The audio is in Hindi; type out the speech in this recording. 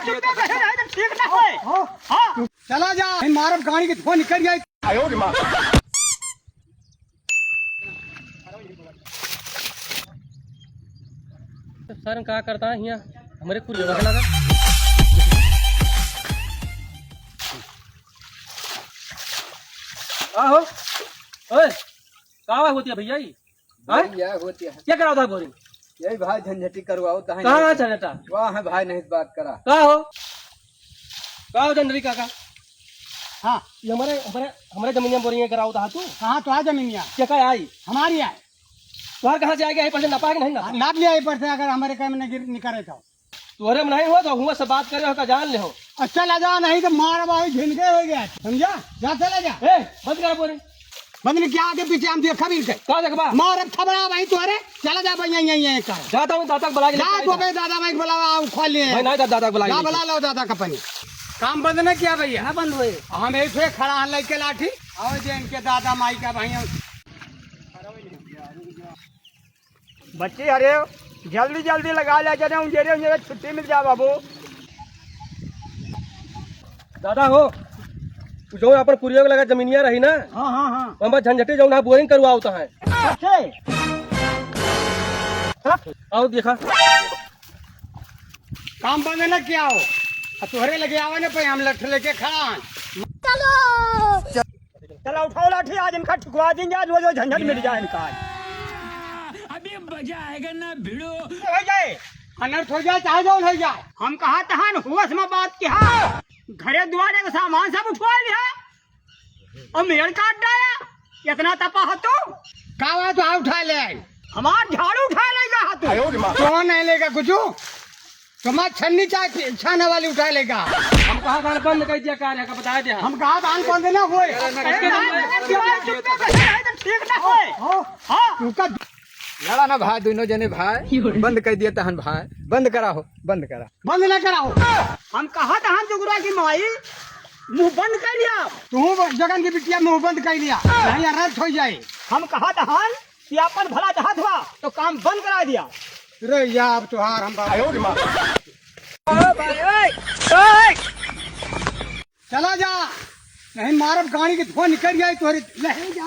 ठीक ना होए। हां चला जा मारब गाड़ी के धुआं निकल जाए। आयो रे मां सर क्या करता है यहाँ हमारे कुछ जगह लगा हो ओए कहाँ होती है भैया भैया होती है क्या कराता है बोरिंग यही भाई झंझटी करवाओ तो कहाँ झंझटा वाह है भाई नहीं बात करा कहाँ हो जनवरी काका हाँ ये हमारे जमीनिया बोरिंग कराओ था तू कहाँ तो आ जमीनिया क्या क्या आई हमारी आए तुम्हारे कहाँ से आ गया परसेंट नपा कि नहीं नपा नाप लिया पर से अगर हमारे काम में निकले था तुम्हारे में नहीं हो तो हुआ से बात करे हो का जान ले हो अच्छा लगा नहीं तो मार भाई झिनके हो गया समझा जा चला जा ए बंद करा बोरिंग बंद क्या आगे पीछे हम देखा भी कहाँ देखबा मार खबरा भाई तुम्हारे चला जा भाई यहीं कर जाता हूँ दादा बुला के जा तो भाई दादा भाई बुलावा खोल लिए भाई नहीं दादा बुला जा बुला लो दादा कंपनी काम बंद न किया भैया के बंद हुए हम ऐसे खड़ा लेके लाठी और जे इनके दादा माई का भाई बच्चे अरे जल्दी जल्दी लगा ले जरा मुझे छुट्टी मिल जा बाबू दादा हो जो यहाँ पर कुरिया लगा जमीनिया रही ना हाँ हाँ हाँ हम झंझटे जो ना बोरिंग करवा होता है आओ देखा काम बंद न किया हो तुहरे लगे आवे ना पे हम लठ लेके खड़ा चलो उठाओ लाठी आज इनका ठुकवा देंगे आज वो जो झंझट मिल जाए इनका अभी मजा आएगा ना भिड़ो हो जाए अनर्थ हो जाए चाहे जो हो जाए हम कहा तहान होश में बात किया घरे दुआरे का सामान सब उठवा लिया और मेड़ काट डाया इतना तपा हो तो का तो उठा ले हमार झाड़ू उठा लेगा तो नहीं लेगा कुछ तुम्हारा छन्नी चाहे छाने वाली उठा लेगा हम कहा था बंद कर दिया कार्य का बताया दिया हम कहा था बंद ना होए ठीक ना होए हां लड़ा ना भाई दोनों जने भाई बंद कर दिया तहन भाई बंद करा हो बंद करा बंद ना कराओ हम कहा था जुगरा की माई मुंह बंद कर लिया तू जगन की बिटिया मुंह बंद कर लिया नहीं अनर्थ हो जाए हम कहा था कि अपन भला चाहत हुआ तो काम बंद करा दिया रे या अब तुहार हम चला जा नहीं मारब गाड़ी के धुआं निकल जाए तुम्हारे नहीं जा